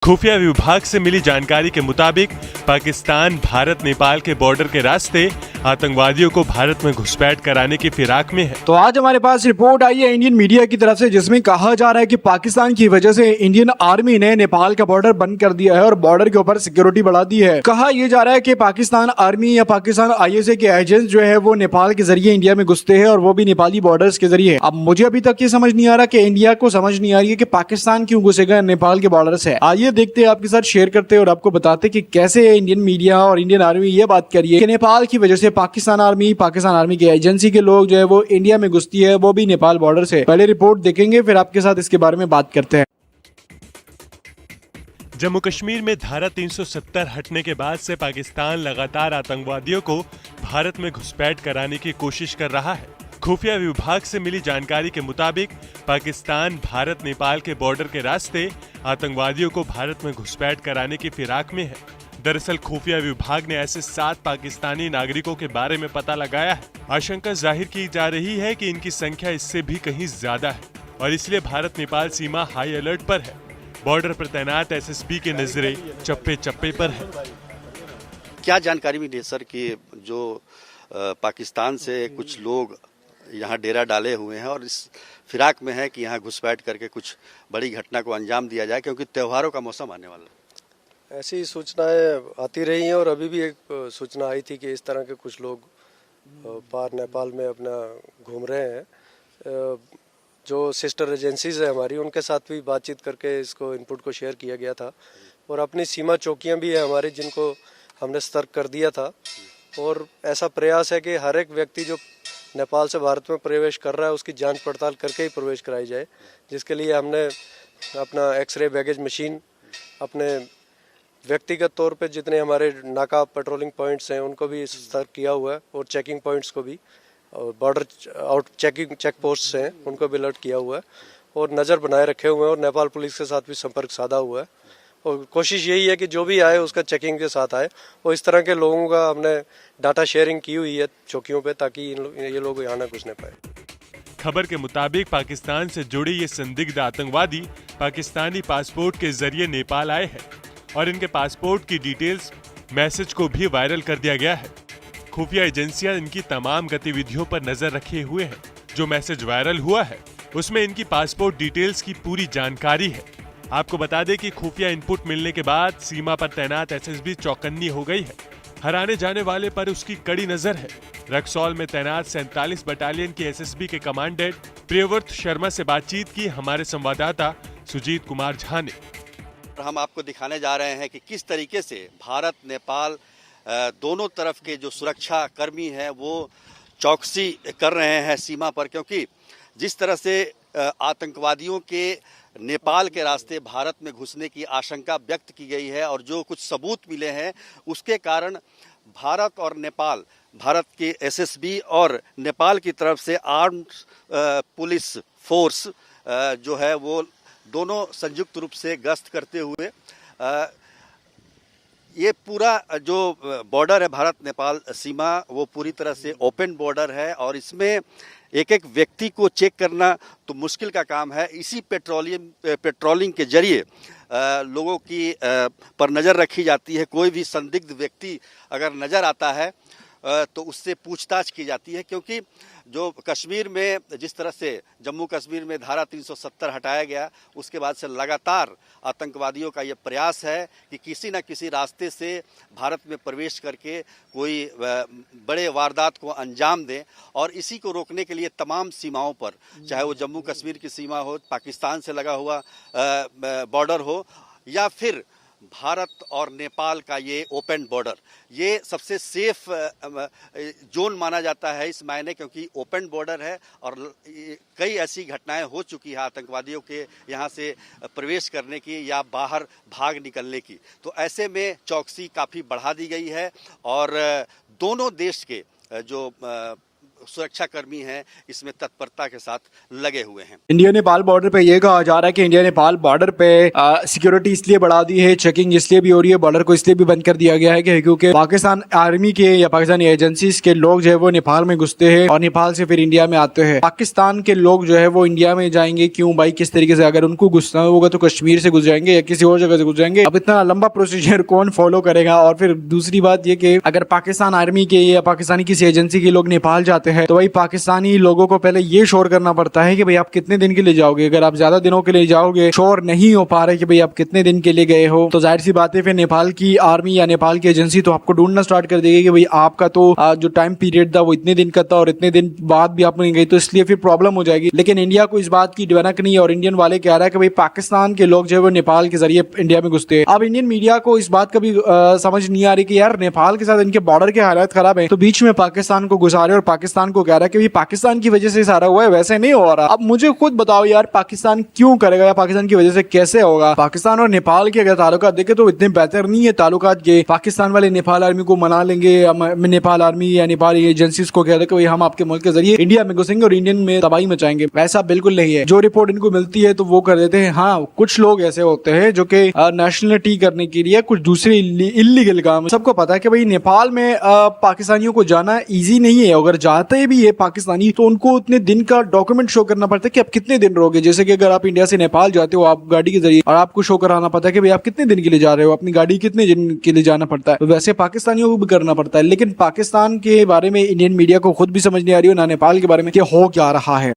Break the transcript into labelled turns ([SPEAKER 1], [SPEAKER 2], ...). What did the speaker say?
[SPEAKER 1] खुफिया विभाग से मिली जानकारी के मुताबिक पाकिस्तान भारत नेपाल के बॉर्डर के रास्ते आतंकवादियों को भारत में घुसपैठ कराने की फिराक में है।
[SPEAKER 2] तो आज हमारे पास रिपोर्ट आई है इंडियन मीडिया की तरफ से, जिसमें कहा जा रहा है कि पाकिस्तान की वजह से इंडियन आर्मी ने नेपाल का बॉर्डर बंद कर दिया है और बॉर्डर के ऊपर सिक्योरिटी बढ़ा दी है। कहा यह जा रहा है कि पाकिस्तान आर्मी या पाकिस्तान आईएसए के एजेंट जो है वो नेपाल के जरिए इंडिया में घुसते हैं और वो भी नेपाली बॉर्डर्स के जरिए। अब मुझे अभी तक ये समझ नहीं आ रहा कि इंडिया को समझ नहीं आ रही है कि पाकिस्तान क्यों घुसेगा नेपाल के बॉर्डर से। आइए देखते हैं, आपके साथ शेयर करते हैं और आपको बताते कि कैसे इंडियन मीडिया और इंडियन आर्मी ये बात कर रही है कि नेपाल की वजह से पाकिस्तान आर्मी की एजेंसी के लोग जो है वो इंडिया में घुसती है, वो भी नेपाल बॉर्डर से। पहले रिपोर्ट देखेंगे फिर आपके साथ इसके बारे में बात करते हैं।
[SPEAKER 1] जम्मू कश्मीर में धारा 370 हटने के बाद से पाकिस्तान लगातार आतंकवादियों को भारत में घुसपैठ कराने की कोशिश कर रहा है। खुफिया विभाग से मिली जानकारी के मुताबिक पाकिस्तान भारत नेपाल के बॉर्डर के रास्ते आतंकवादियों को भारत में घुसपैठ कराने की फिराक में है। दरअसल खुफिया विभाग ने ऐसे 7 पाकिस्तानी नागरिकों के बारे में पता लगाया है। आशंका जाहिर की जा रही है कि इनकी संख्या इससे भी कहीं ज्यादा है और इसलिए भारत नेपाल सीमा हाई अलर्ट पर है। बॉर्डर पर तैनात एसएसबी की नजरें चप्पे चप्पे पर है।
[SPEAKER 3] क्या जानकारी मिली सर कि जो पाकिस्तान से कुछ लोग यहाँ डेरा डाले हुए हैं और इस फिराक में है कि यहाँ घुसपैठ करके कुछ बड़ी घटना को अंजाम दिया जाए, क्योंकि त्योहारों का मौसम आने वाला है।
[SPEAKER 4] ऐसी सूचनाएं आती रही हैं और अभी भी एक सूचना आई थी कि इस तरह के कुछ लोग पार नेपाल में अपना घूम रहे हैं। जो सिस्टर एजेंसीज है हमारी, उनके साथ भी बातचीत करके इसको इनपुट को शेयर किया गया था और अपनी सीमा चौकियां भी है हमारी, जिनको हमने सतर्क कर दिया था। और ऐसा प्रयास है कि हर एक व्यक्ति जो नेपाल से भारत में प्रवेश कर रहा है उसकी जांच पड़ताल करके ही प्रवेश कराई जाए, जिसके लिए हमने अपना एक्सरे बैगेज मशीन, अपने व्यक्तिगत तौर पे जितने हमारे नाका पेट्रोलिंग पॉइंट्स हैं उनको भी सतर्क किया हुआ है और चेकिंग पॉइंट्स को भी, और बॉर्डर आउट चेक पोस्ट हैं उनको भी अलर्ट किया हुआ है और नज़र बनाए रखे हुए हैं और नेपाल पुलिस के साथ भी संपर्क साधा हुआ है। और कोशिश यही है कि जो भी आए उसका चेकिंग के साथ आए और इस तरह के लोगों का हमने डाटा शेयरिंग की हुई है चौकियों पे, ताकि ये लोग यहाँ ना घुसने पाए।
[SPEAKER 1] खबर के मुताबिक पाकिस्तान से जुड़े ये संदिग्ध आतंकवादी पाकिस्तानी पासपोर्ट के जरिए नेपाल आए हैं और इनके पासपोर्ट की डिटेल्स मैसेज को भी वायरल कर दिया गया है। खुफिया एजेंसियां इनकी तमाम गतिविधियों पर नजर रखे हुए हैं। जो मैसेज वायरल हुआ है उसमें इनकी पासपोर्ट डिटेल्स की पूरी जानकारी है। आपको बता दें कि खुफिया इनपुट मिलने के बाद सीमा पर तैनात एसएसबी चौकन्नी हो गई है। हर आने जाने वाले पर उसकी कड़ी नजर है। रक्सौल में तैनात 47 बटालियन की एसएसबी के कमांडेंट प्रियव्रत शर्मा से बातचीत की हमारे संवाददाता सुजीत कुमार झा ने।
[SPEAKER 3] हम आपको दिखाने जा रहे हैं कि किस तरीके से भारत नेपाल दोनों तरफ के जो सुरक्षा कर्मी हैं वो चौकसी कर रहे हैं सीमा पर, क्योंकि जिस तरह से आतंकवादियों के नेपाल के रास्ते भारत में घुसने की आशंका व्यक्त की गई है और जो कुछ सबूत मिले हैं उसके कारण भारत और नेपाल, भारत के एसएसबी और नेपाल की तरफ से आर्म्ड पुलिस फोर्स जो है वो दोनों संयुक्त रूप से गश्त करते हुए ये पूरा जो बॉर्डर है भारत नेपाल सीमा वो पूरी तरह से ओपन बॉर्डर है और इसमें एक एक व्यक्ति को चेक करना तो मुश्किल का काम है। इसी पेट्रोलिंग के जरिए लोगों की पर नज़र रखी जाती है। कोई भी संदिग्ध व्यक्ति अगर नज़र आता है तो उससे पूछताछ की जाती है, क्योंकि जो कश्मीर में जिस तरह से जम्मू कश्मीर में धारा 370 हटाया गया उसके बाद से लगातार आतंकवादियों का ये प्रयास है कि किसी न किसी रास्ते से भारत में प्रवेश करके कोई बड़े वारदात को अंजाम दें। और इसी को रोकने के लिए तमाम सीमाओं पर, चाहे वो जम्मू कश्मीर की सीमा हो, पाकिस्तान से लगा हुआ बॉर्डर हो या फिर भारत और नेपाल का ये ओपन बॉर्डर, ये सबसे सेफ जोन माना जाता है इस मायने क्योंकि ओपन बॉर्डर है और कई ऐसी घटनाएं हो चुकी है आतंकवादियों के यहाँ से प्रवेश करने की या बाहर भाग निकलने की। तो ऐसे में चौकसी काफ़ी बढ़ा दी गई है और दोनों देश के जो सुरक्षाकर्मी हैं इसमें तत्परता के साथ लगे हुए हैं।
[SPEAKER 2] इंडिया नेपाल बॉर्डर पे ये कहा जा रहा है कि इंडिया नेपाल बॉर्डर पे सिक्योरिटी इसलिए बढ़ा दी है, चेकिंग इसलिए भी हो रही है, बॉर्डर को इसलिए भी बंद कर दिया गया है कि क्योंकि पाकिस्तान आर्मी के या पाकिस्तानी एजेंसीज के लोग जो है वो नेपाल में घुसते हैं और नेपाल से फिर इंडिया में आते हैं। पाकिस्तान के लोग जो है वो इंडिया में जाएंगे क्यों भाई, किस तरीके से? अगर उनको घुसना होगा तो कश्मीर से घुस जाएंगे या किसी और जगह से घुस जाएंगे। अब इतना लंबा प्रोसीजर कौन फॉलो करेगा? और फिर दूसरी बात ये कि अगर पाकिस्तान आर्मी के या पाकिस्तानी किसी एजेंसी के लोग नेपाल जाते हैं तो भाई पाकिस्तानी लोगों को पहले ये शोर करना पड़ता है कि भाई आप कितने दिन के लिए जाओगे। अगर आप ज्यादा दिनों के लिए जाओगे, शोर नहीं हो पा रहे कि भाई आप कितने दिन के लिए गए हो, तो जाहिर सी बात है फिर नेपाल की आर्मी या नेपाल की एजेंसी तो आपको ढूंढना स्टार्ट कर देगी कि भाई आपका तो जो टाइम पीरियड था वो इतने दिन का था और इतने दिन बाद भी आप नहीं गई, तो इसलिए फिर प्रॉब्लम हो जाएगी। लेकिन इंडिया को इस बात की भनक नहीं है और इंडियन वाले कह रहा है कि भाई पाकिस्तान के लोग जो है वो नेपाल के जरिए इंडिया में घुसते हैं। अब इंडियन मीडिया को इस बात का भी समझ नहीं आ रही कि यार नेपाल के साथ इनके बॉर्डर के हालात खराब है तो बीच में पाकिस्तान को घुसा रहे और पाकिस्तान को कह रहा है कि भाई पाकिस्तान की वजह से सारा हुआ है, वैसे नहीं हो रहा। अब मुझे खुद बताओ यार, पाकिस्तान क्यों करेगा या पाकिस्तान की वजह से कैसे होगा? पाकिस्तान और नेपाल के अगर ताल्लुकात देखे तो इतने बेहतर नहीं है ताल्लुकात के। पाकिस्तान वाले नेपाल आर्मी को मना लेंगे, नेपाल आर्मी या नेपाली एजेंसीज को कह दे कि भाई हम आपके मुल्क के जरिए इंडिया में घुसेंगे और इंडियन में तबाही मचाएंगे। वैसा बिल्कुल नहीं है। जो रिपोर्ट इनको मिलती है तो वो कर देते हैं। हाँ, कुछ लोग ऐसे होते हैं जो कि नेशनलिटी करने के लिए कुछ दूसरे इलीगल काम, सबको पता है कि भाई नेपाल में पाकिस्तानियों को जाना इजी नहीं है। अगर जाते भी है पाकिस्तानी तो उनको उतने दिन का डॉक्यूमेंट शो करना पड़ता है कि आप कितने दिन रहोगे। जैसे कि अगर आप इंडिया से नेपाल जाते हो आप गाड़ी के जरिए और आपको शो कराना पड़ता है कि भाई आप कितने दिन के लिए जा रहे हो, अपनी गाड़ी कितने दिन के लिए जाना पड़ता है, तो वैसे पाकिस्तानियों को भी करना पड़ता है। लेकिन पाकिस्तान के बारे में इंडियन मीडिया को खुद भी समझ नहीं आ रही हो ना नेपाल के बारे में कि हो क्या रहा है।